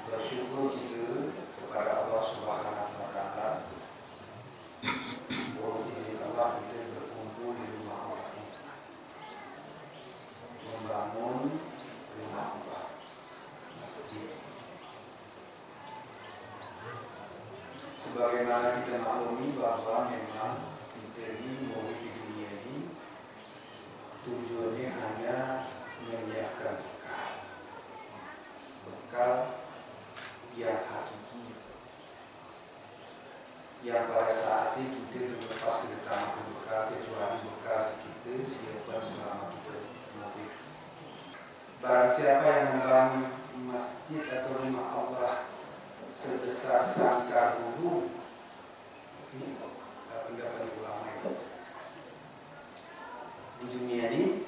Bersyukur juga kepada Allah Subhanahu wa Ta'ala. Mohon izin Allah kita berkumpul di rumah Allah, membangun rumah Allah, masjid. Sebagaimana kita maklumi bahwa memang kita ini mau di dunia ini tujuannya hanya menyiapkan bekal yang hakiki, yang pada saat itu kita terlepas kita tanah bekal kecuali bekal kita siapkan selama kita mobil. Barang siapa yang membangun masjid atau rumah Allah sebesar sangkar gunung, ini pendapat ulama itu di dunia ini